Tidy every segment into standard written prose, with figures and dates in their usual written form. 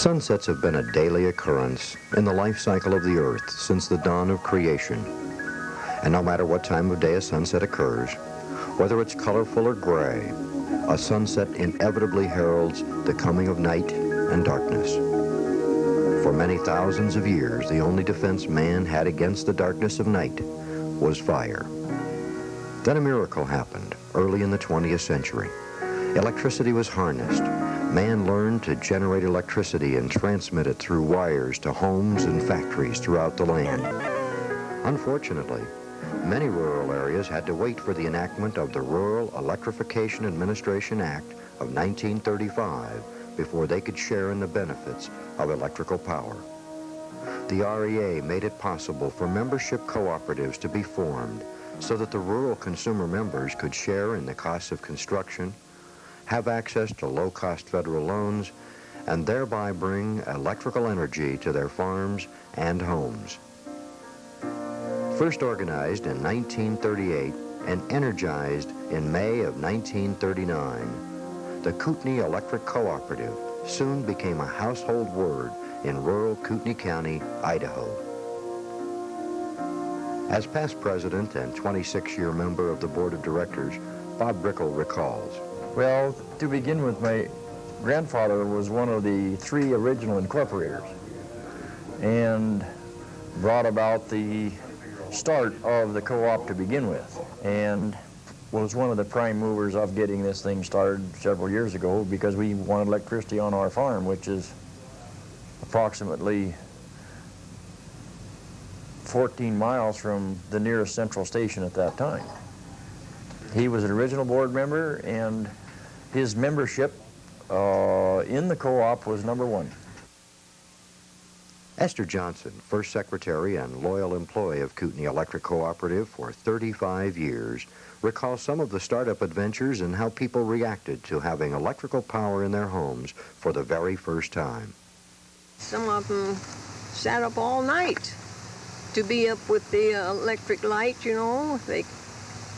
Sunsets have been a daily occurrence in the life cycle of the Earth since the dawn of creation. And no matter what time of day a sunset occurs, whether it's colorful or gray, a sunset inevitably heralds the coming of night and darkness. For many thousands of years, the only defense man had against the darkness of night was fire. Then a miracle happened early in the 20th century. Electricity was harnessed. Man learned to generate electricity and transmit it through wires to homes and factories throughout the land. Unfortunately, many rural areas had to wait for the enactment of the Rural Electrification Administration Act of 1935 before they could share in the benefits of electrical power. The REA made it possible for membership cooperatives to be formed so that the rural consumer members could share in the costs of construction, have access to low-cost federal loans, and thereby bring electrical energy to their farms and homes. First organized in 1938 and energized in May of 1939, the Kootenai Electric Cooperative soon became a household word in rural Kootenai County, Idaho. As past president and 26-year member of the board of directors, Bob Brickle recalls. Well, to begin with, my grandfather was one of the three original incorporators and brought about the start of the co-op to begin with, and was one of the prime movers of getting this thing started several years ago because we wanted electricity on our farm, which is approximately 14 miles from the nearest central station at that time. He was an original board member, and his membership in the co-op was number one. Esther Johnson, first secretary and loyal employee of Kootenai Electric Cooperative for 35 years, recalls some of the startup adventures and how people reacted to having electrical power in their homes for the very first time. Some of them sat up all night to be up with the electric light, you know. They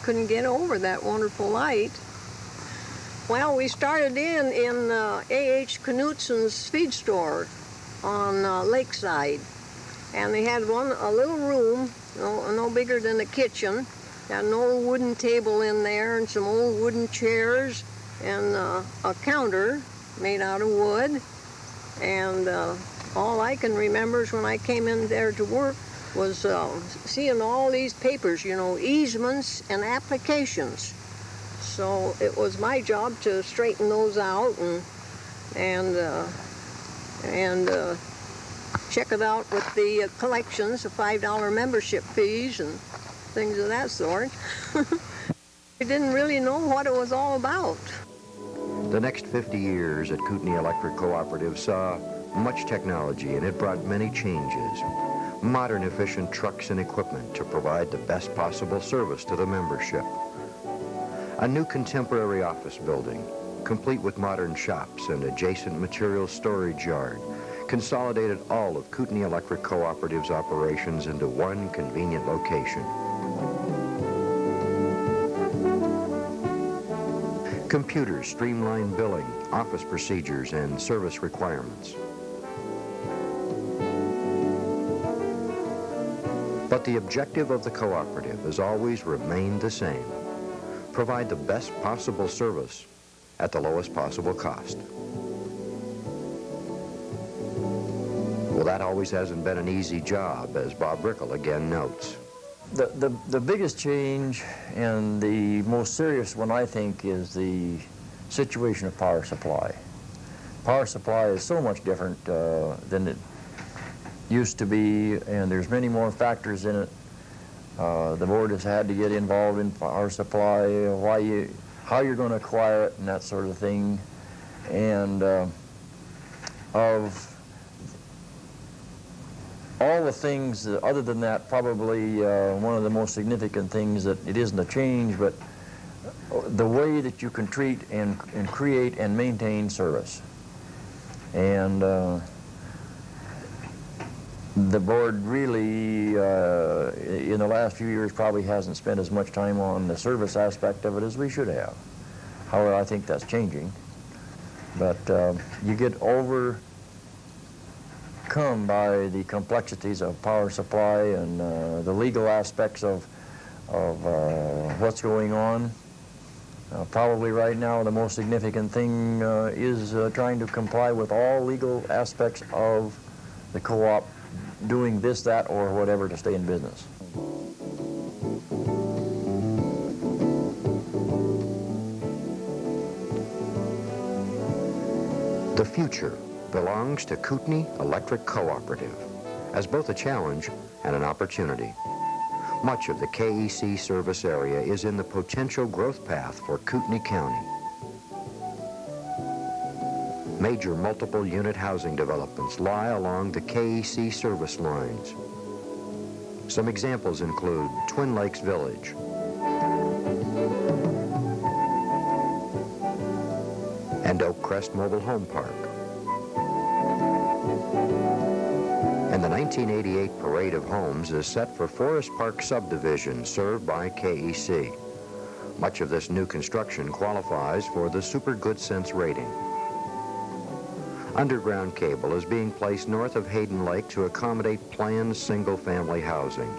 couldn't get over that wonderful light. Well, we started in A.H. Knutsen's feed store on Lakeside, and they had a little room, no bigger than a kitchen, had an old wooden table in there and some old wooden chairs and a counter made out of wood. And all I can remember is when I came in there to work was seeing all these papers, you know, easements and applications. So it was my job to straighten those out and check it out with the collections, the $5 membership fees and things of that sort. We didn't really know what it was all about. The next 50 years at Kootenai Electric Cooperative saw much technology, and it brought many changes. Modern, efficient trucks and equipment to provide the best possible service to the membership. A new contemporary office building, complete with modern shops and adjacent material storage yard, consolidated all of Kootenai Electric Cooperative's operations into one convenient location. Computers streamline billing, office procedures, and service requirements. But the objective of the cooperative has always remained the same: provide the best possible service at the lowest possible cost. Well, that always hasn't been an easy job, as Bob Brickle again notes. The biggest change and the most serious one, I think, is the situation of power supply. Power supply is so much different than it used to be, and there's many more factors in it. The board has had to get involved in power supply, how you're going to acquire it and that sort of thing. And of all the things, other than that, probably one of the most significant things that it isn't a change, but the way that you can treat and create and maintain service. And the board really, in the last few years, probably hasn't spent as much time on the service aspect of it as we should have. However, I think that's changing. But you get over overcome by the complexities of power supply and the legal aspects of what's going on. Probably right now the most significant thing is trying to comply with all legal aspects of the co-op doing this, that, or whatever to stay in business. The future belongs to Kootenai Electric Cooperative as both a challenge and an opportunity. Much of the KEC service area is in the potential growth path for Kootenai County. Major multiple unit housing developments lie along the KEC service lines. Some examples include Twin Lakes Village, and Oak Crest Mobile Home Park. And the 1988 Parade of Homes is set for Forest Park subdivision served by KEC. Much of this new construction qualifies for the Super Good Sense rating. Underground cable is being placed north of Hayden Lake to accommodate planned single-family housing.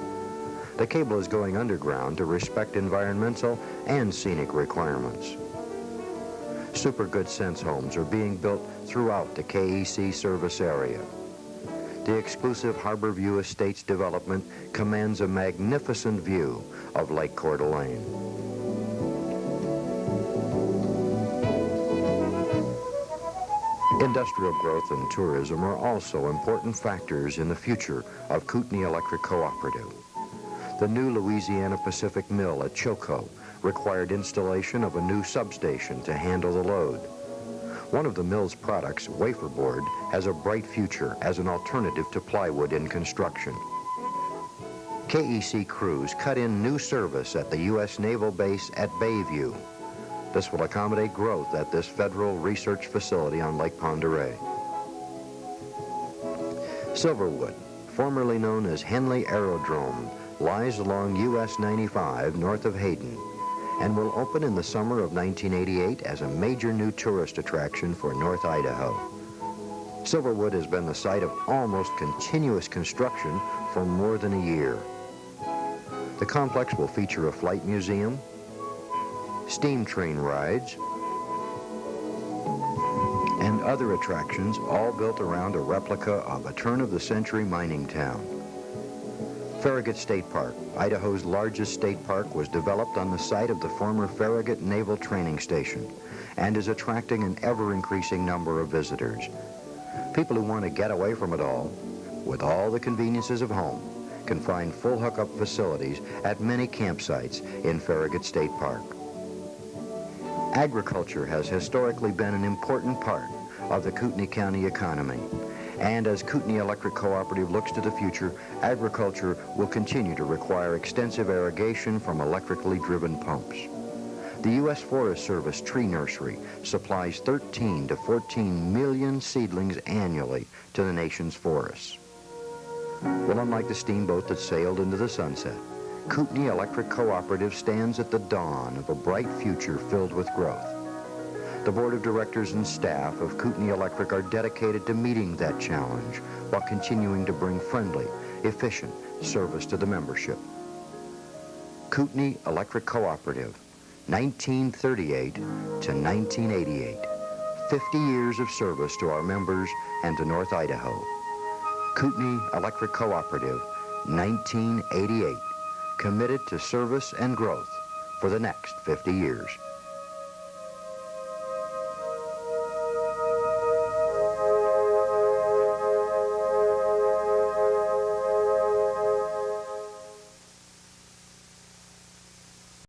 The cable is going underground to respect environmental and scenic requirements. Super Good Sense homes are being built throughout the KEC service area. The exclusive Harbor View Estates development commands a magnificent view of Lake Coeur d'Alene. Industrial growth and tourism are also important factors in the future of Kootenai Electric Cooperative. The new Louisiana Pacific Mill at Choco required installation of a new substation to handle the load. One of the mill's products, wafer board, has a bright future as an alternative to plywood in construction. KEC crews cut in new service at the U.S. Naval Base at Bayview. This will accommodate growth at this federal research facility on Lake Pend Oreille. Silverwood, formerly known as Henley Aerodrome, lies along US 95 north of Hayden and will open in the summer of 1988 as a major new tourist attraction for North Idaho. Silverwood has been the site of almost continuous construction for more than a year. The complex will feature a flight museum, steam train rides, and other attractions, all built around a replica of a turn-of-the-century mining town. Farragut State Park, Idaho's largest state park, was developed on the site of the former Farragut Naval Training Station and is attracting an ever-increasing number of visitors. People who want to get away from it all, with all the conveniences of home, can find full hookup facilities at many campsites in Farragut State Park. Agriculture has historically been an important part of the Kootenai County economy. And as Kootenai Electric Cooperative looks to the future, agriculture will continue to require extensive irrigation from electrically driven pumps. The U.S. Forest Service Tree Nursery supplies 13 to 14 million seedlings annually to the nation's forests. Well, unlike the steamboat that sailed into the sunset, Kootenai Electric Cooperative stands at the dawn of a bright future filled with growth. The board of directors and staff of Kootenai Electric are dedicated to meeting that challenge while continuing to bring friendly, efficient service to the membership. Kootenai Electric Cooperative, 1938 to 1988. 50 years of service to our members and to North Idaho. Kootenai Electric Cooperative, 1988. Committed to service and growth for the next 50 years.